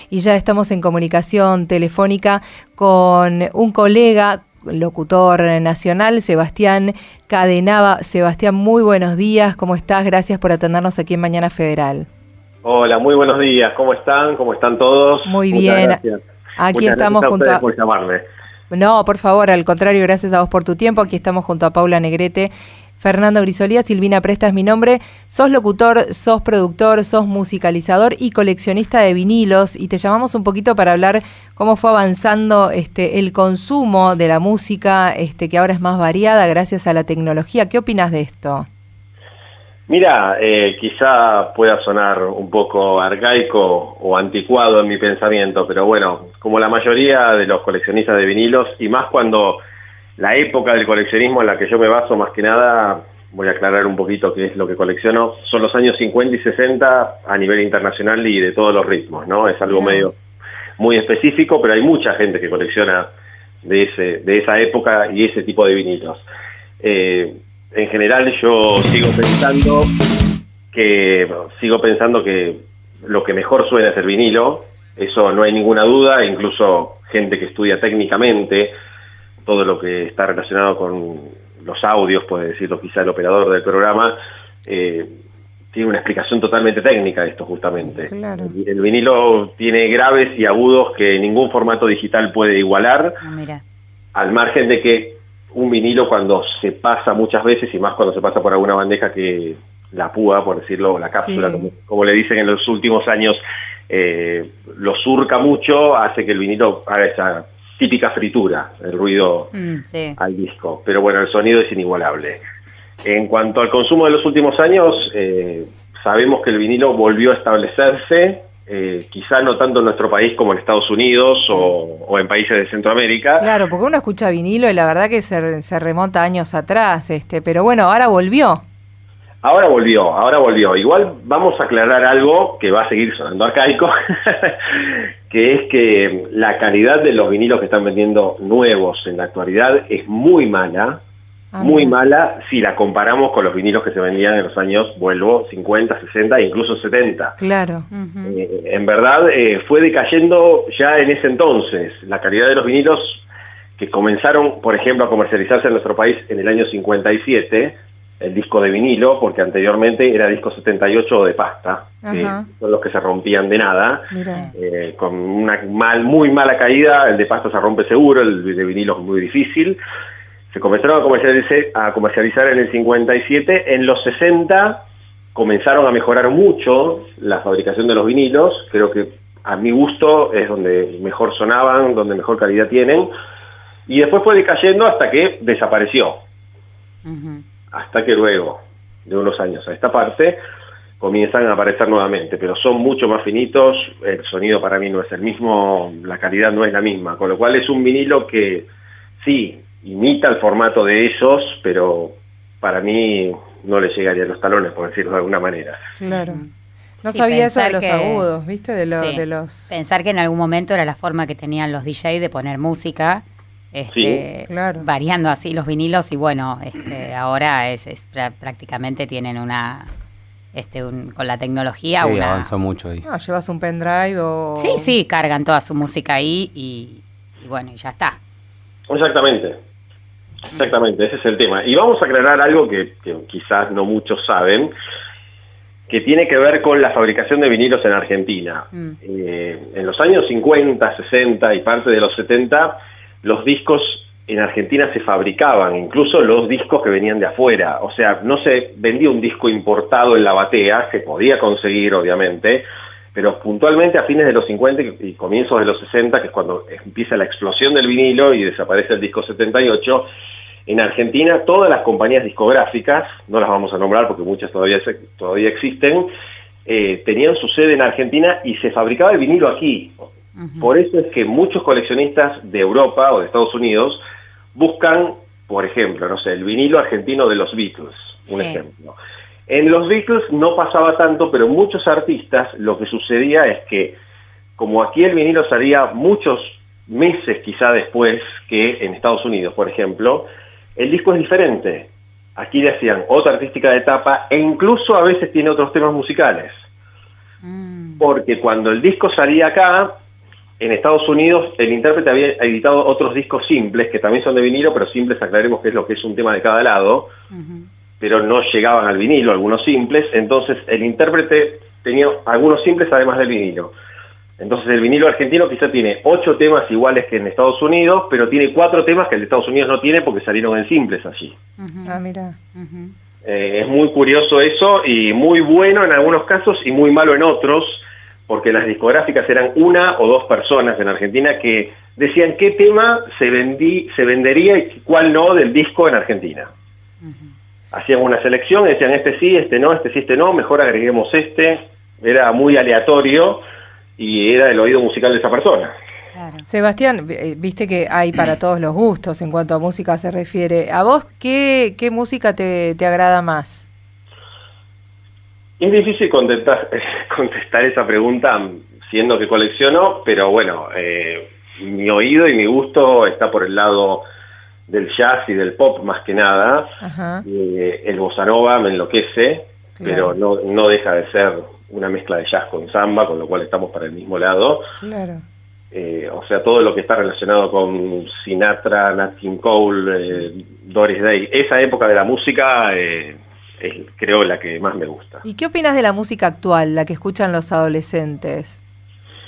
y ya estamos en comunicación telefónica con un colega, locutor nacional, Sebastián Cadenava. Sebastián, muy buenos días, ¿cómo estás? Gracias por atendernos aquí en Mañana Federal. Hola, muy buenos días, ¿cómo están? ¿Cómo están todos? Muy Muchas bien, gracias. aquí Muchas estamos gracias a junto ustedes a... por llamarme. No, por favor, al contrario, gracias a vos por tu tiempo. Aquí estamos junto a Paula Negrete, Fernando Grisolía, Silvina Presta es mi nombre. Sos locutor, sos productor, sos musicalizador y coleccionista de vinilos, y te llamamos un poquito para hablar cómo fue avanzando el consumo de la música, que ahora es más variada gracias a la tecnología. ¿Qué opinas de esto? Mira, quizá pueda sonar un poco arcaico o anticuado en mi pensamiento, pero bueno, como la mayoría de los coleccionistas de vinilos, y más cuando la época del coleccionismo en la que yo me baso más que nada, voy a aclarar un poquito qué es lo que colecciono, son los años 50 y 60 a nivel internacional y de todos los ritmos, ¿no? Es algo medio muy específico, pero hay mucha gente que colecciona de esa época y ese tipo de vinilos. En general yo sigo pensando que lo que mejor suena es el vinilo, eso no hay ninguna duda, incluso gente que estudia técnicamente todo lo que está relacionado con los audios, puede decirlo quizá el operador del programa, tiene una explicación totalmente técnica de esto justamente. Claro. El vinilo tiene graves y agudos que ningún formato digital puede igualar, al margen de que un vinilo cuando se pasa muchas veces, y más cuando se pasa por alguna bandeja que la púa, por decirlo, la cápsula, como le dicen en los últimos años, lo surca mucho, hace que el vinilo haga esa típica fritura, el ruido al disco. Pero bueno, el sonido es inigualable. En cuanto al consumo de los últimos años, sabemos que el vinilo volvió a establecerse, quizá no tanto en nuestro país como en Estados Unidos o en países de Centroamérica. Claro, porque uno escucha vinilo y la verdad que se remonta años atrás, pero bueno, ahora volvió. Ahora volvió. Igual vamos a aclarar algo que va a seguir sonando arcaico, que es que la calidad de los vinilos que están vendiendo nuevos en la actualidad es muy mala, mala si la comparamos con los vinilos que se vendían en los años, 50, 60 e incluso 70. Claro. En verdad fue decayendo ya en ese entonces. La calidad de los vinilos que comenzaron, por ejemplo, a comercializarse en nuestro país en el año 57, el disco de vinilo, porque anteriormente era disco 78 de pasta, son los que se rompían de nada, con una muy mala caída. El de pasta se rompe seguro, el de vinilo es muy difícil. Se comenzaron a comercializar en el 57, en los 60 comenzaron a mejorar mucho la fabricación de los vinilos, creo que a mi gusto es donde mejor sonaban, donde mejor calidad tienen, y después fue decayendo hasta que desapareció. Hasta que luego de unos años a esta parte comienzan a aparecer nuevamente, pero son mucho más finitos, el sonido para mí no es el mismo, la calidad no es la misma, con lo cual es un vinilo que sí, imita el formato de esos, pero para mí no le llegaría a los talones, por decirlo de alguna manera. Claro. No sabía eso de los agudos, ¿viste? De los... Pensar que en algún momento era la forma que tenían los DJ de poner música, variando así los vinilos, y bueno, ahora prácticamente tienen una... con la tecnología avanzó mucho ahí. Llevas un pendrive o... Sí, cargan toda su música ahí y bueno, y ya está. Exactamente, ese es el tema. Y vamos a aclarar algo que quizás no muchos saben, que tiene que ver con la fabricación de vinilos en Argentina. En los años 50, 60 y parte de los 70, los discos en Argentina se fabricaban, incluso los discos que venían de afuera. O sea, no se vendía un disco importado en la batea, se podía conseguir obviamente, pero puntualmente a fines de los 50 y comienzos de los 60, que es cuando empieza la explosión del vinilo y desaparece el disco 78, en Argentina todas las compañías discográficas, no las vamos a nombrar porque muchas todavía existen, tenían su sede en Argentina y se fabricaba el vinilo aquí. Por eso es que muchos coleccionistas de Europa o de Estados Unidos buscan, por ejemplo, no sé, el vinilo argentino de los Beatles, un ejemplo. En los Beatles no pasaba tanto, pero muchos artistas lo que sucedía es que, como aquí el vinilo salía muchos meses quizá después que en Estados Unidos, por ejemplo, el disco es diferente. Aquí le hacían otra artística de tapa e incluso a veces tiene otros temas musicales. porque cuando el disco salía acá, en Estados Unidos, el intérprete había editado otros discos simples, que también son de vinilo, pero simples, aclaremos que es lo que es un tema de cada lado, pero no llegaban al vinilo, algunos simples, entonces el intérprete tenía algunos simples además del vinilo. Entonces el vinilo argentino quizá tiene 8 temas iguales que en Estados Unidos, pero tiene 4 temas que el de Estados Unidos no tiene porque salieron en simples allí. Ah, mira. Es muy curioso eso y muy bueno en algunos casos y muy malo en otros, porque las discográficas eran 1 o 2 personas en Argentina que decían qué tema se vendería y cuál no del disco en Argentina. Hacían una selección y decían este sí, este no, este sí, este no, mejor agreguemos este. Era muy aleatorio y era el oído musical de esa persona. Claro. Sebastián, viste que hay para todos los gustos en cuanto a música se refiere. ¿A vos qué música te agrada más? Es difícil contestar esa pregunta siendo que colecciono, pero bueno, mi oído y mi gusto está por el lado del jazz y del pop más que nada. El bossa nova me enloquece, pero no deja de ser una mezcla de jazz con samba, con lo cual estamos para el mismo lado. Claro. O sea, todo lo que está relacionado con Sinatra, Nat King Cole, Doris Day, esa época de la música es creo la que más me gusta. ¿Y qué opinas de la música actual, la que escuchan los adolescentes?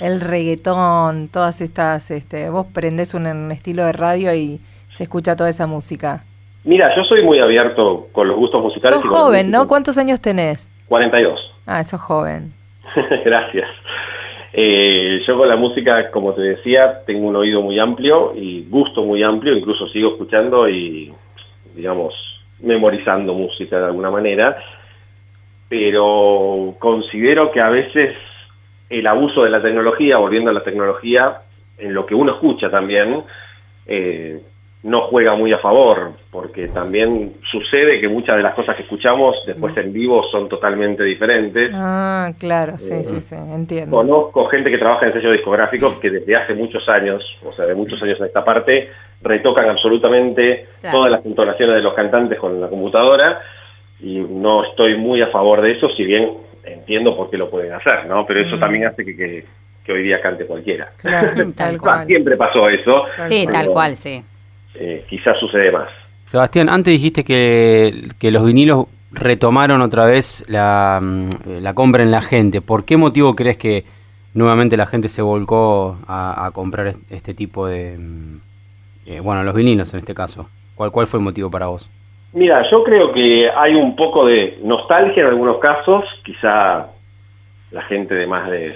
El reggaetón, todas estas, vos prendés un estilo de radio y se escucha toda esa música. Mira, yo soy muy abierto con los gustos musicales. Sos joven, ¿no? ¿Cuántos años tenés? 42. Ah, sos joven. Gracias. Yo con la música, como te decía, tengo un oído muy amplio y gusto muy amplio, incluso sigo escuchando y, digamos, memorizando música de alguna manera, pero considero que a veces el abuso de la tecnología, volviendo a la tecnología, en lo que uno escucha también, no juega muy a favor, porque también sucede que muchas de las cosas que escuchamos después en vivo son totalmente diferentes. Ah, claro, sí, entiendo. Conozco gente que trabaja en sellos discográficos que desde hace muchos años, o sea, de muchos años a esta parte, retocan absolutamente todas las entonaciones de los cantantes con la computadora, y no estoy muy a favor de eso, si bien entiendo por qué lo pueden hacer, ¿no? Pero eso también hace que hoy día cante cualquiera. Claro, tal cual. Siempre pasó eso. Sí, tal cual, sí. Quizás sucede más. Sebastián, antes dijiste que los vinilos retomaron otra vez la compra en la gente. ¿Por qué motivo crees que nuevamente la gente se volcó a comprar este tipo de... los vinilos en este caso? ¿Cuál fue el motivo para vos? Mira, yo creo que hay un poco de nostalgia en algunos casos. Quizá la gente de más de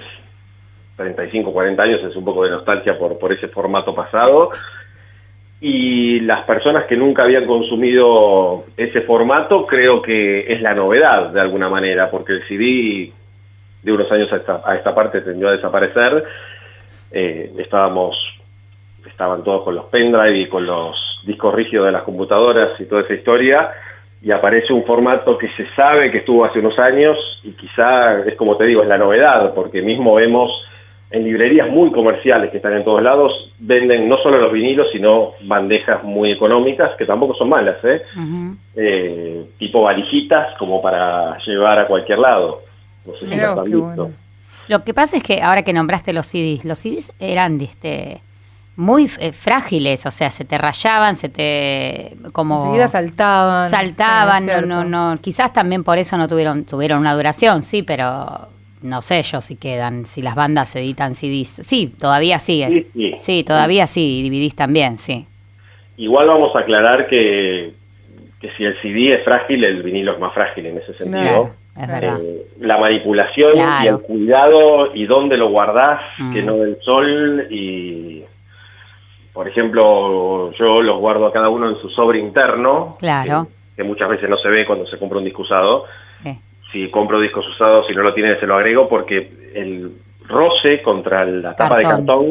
35, 40 años es un poco de nostalgia por ese formato pasado. Y las personas que nunca habían consumido ese formato, creo que es la novedad de alguna manera, porque el CD de unos años a esta parte tendió a desaparecer. Estaban todos con los pendrive y con los discos rígidos de las computadoras y toda esa historia, y aparece un formato que se sabe que estuvo hace unos años y quizá es, como te digo, es la novedad, porque mismo vemos en librerías muy comerciales que están en todos lados, venden no solo los vinilos, sino bandejas muy económicas, que tampoco son malas, tipo valijitas, como para llevar a cualquier lado. No sé si las han visto. Bueno. Lo que pasa es que ahora que nombraste los CDs eran muy frágiles, o sea, se te rayaban, enseguida saltaban. Sí, no, quizás también por eso no tuvieron una duración, sí, pero... No sé yo si quedan, si las bandas editan CDs. Sí, todavía sigue. Sí, todavía sí, y DVDs también, sí. Igual vamos a aclarar que si el CD es frágil, el vinilo es más frágil en ese sentido. Claro, es verdad. La manipulación y el cuidado y dónde lo guardás, que no del sol. Y, por ejemplo, yo los guardo a cada uno en su sobre interno. Claro. Que muchas veces no se ve cuando se compra un disco usado. Sí. Si compro discos usados, si no lo tiene, se lo agrego, porque el roce contra la tapa de cartón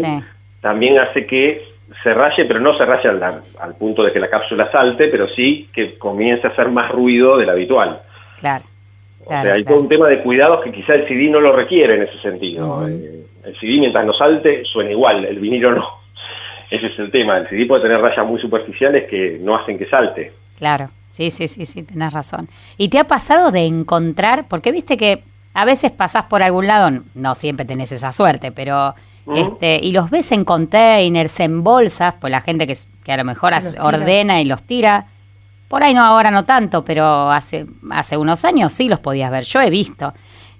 también hace que se raye, pero no se raye al punto de que la cápsula salte, pero sí que comience a hacer más ruido del habitual. Claro. O sea, hay todo un tema de cuidados que quizá el CD no lo requiere en ese sentido. El CD, mientras no salte, suena igual, el vinilo no. Ese es el tema. El CD puede tener rayas muy superficiales que no hacen que salte. Claro. Sí, tenés razón. ¿Y te ha pasado de encontrar, porque viste que a veces pasás por algún lado, no siempre tenés esa suerte, pero y los ves en containers, en bolsas, pues la gente que a lo mejor ordena y los tira. Por ahí no, ahora no tanto, pero hace unos años sí los podías ver. Yo he visto.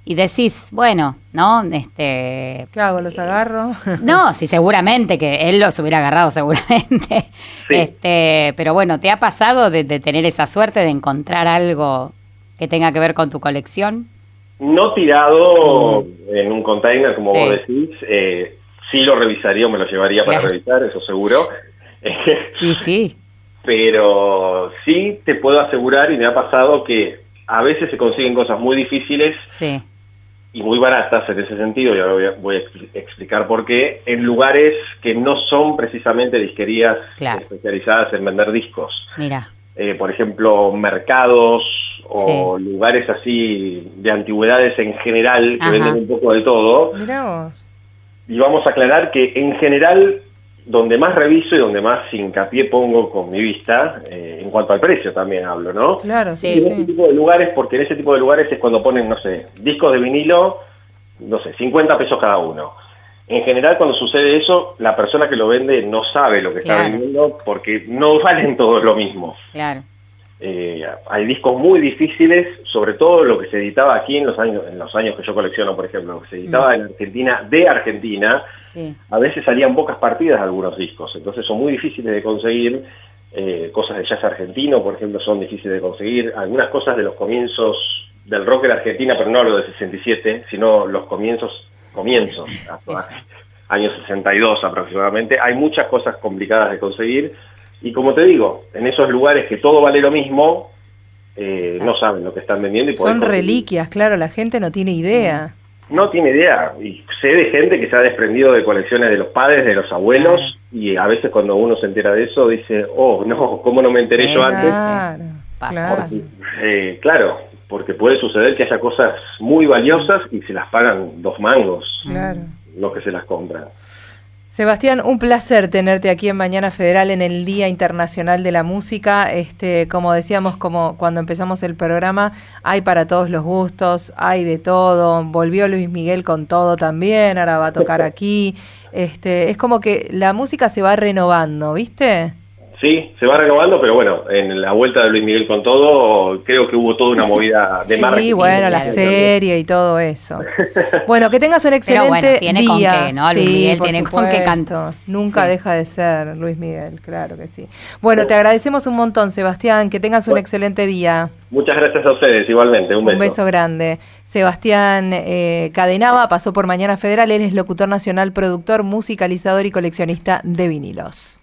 Y decís, bueno, ¿no? ¿Qué hago? ¿Los agarro? No, sí, seguramente que él los hubiera agarrado, seguramente. Sí. Pero bueno, ¿te ha pasado de tener esa suerte de encontrar algo que tenga que ver con tu colección? No tirado en un container, como vos decís. Sí lo revisaría o me lo llevaría para revisar, eso seguro. Sí. Pero sí te puedo asegurar, y me ha pasado, que a veces se consiguen cosas muy difíciles y muy baratas en ese sentido, y ahora voy a explicar por qué, en lugares que no son precisamente disquerías especializadas en vender discos. Mira. Por ejemplo, mercados o lugares así de antigüedades en general, que venden un poco de todo. Mirá vos. Y vamos a aclarar que en general, donde más reviso y donde más hincapié pongo con mi vista, en cuanto al precio también hablo, ¿no? Claro, sí. En ese tipo de lugares, porque en ese tipo de lugares es cuando ponen, no sé, discos de vinilo, no sé, 50 pesos cada uno. En general, cuando sucede eso, la persona que lo vende no sabe lo que está vendiendo, porque no valen todos lo mismo. Claro. Hay discos muy difíciles, sobre todo lo que se editaba aquí en los años que yo colecciono, por ejemplo, lo que se editaba en Argentina, de Argentina, a veces salían pocas partidas de algunos discos, entonces son muy difíciles de conseguir. Cosas de jazz argentino, por ejemplo, son difíciles de conseguir. Algunas cosas de los comienzos del rock en Argentina, pero no lo de 67, sino los comienzos, años 62 aproximadamente. Hay muchas cosas complicadas de conseguir. Y como te digo, en esos lugares que todo vale lo mismo, no saben lo que están vendiendo. Y son reliquias, claro, la gente no tiene idea. No tiene idea. Y sé de gente que se ha desprendido de colecciones de los padres, de los abuelos, y a veces cuando uno se entera de eso dice, oh, no, ¿cómo no me enteré yo antes? Claro, porque puede suceder que haya cosas muy valiosas y se las pagan 2 mangos los que se las compran. Sebastián, un placer tenerte aquí en Mañana Federal en el Día Internacional de la Música. Como decíamos, como cuando empezamos el programa, hay para todos los gustos, hay de todo. Volvió Luis Miguel con todo también, ahora va a tocar aquí. Es como que la música se va renovando, ¿viste? Sí, se va renovando, pero bueno, en la vuelta de Luis Miguel con todo, creo que hubo toda una movida de marketing. Sí, bueno, la serie y todo eso. Bueno, que tengas un excelente tiene día. Con qué, ¿no? Luis Miguel tiene con qué canto. Nunca deja de ser Luis Miguel, claro que sí. Bueno, te agradecemos un montón, Sebastián, que tengas un excelente día. Muchas gracias a ustedes, igualmente, un beso. Un beso grande. Sebastián Cadenava pasó por Mañana Federal, él es locutor nacional, productor, musicalizador y coleccionista de vinilos.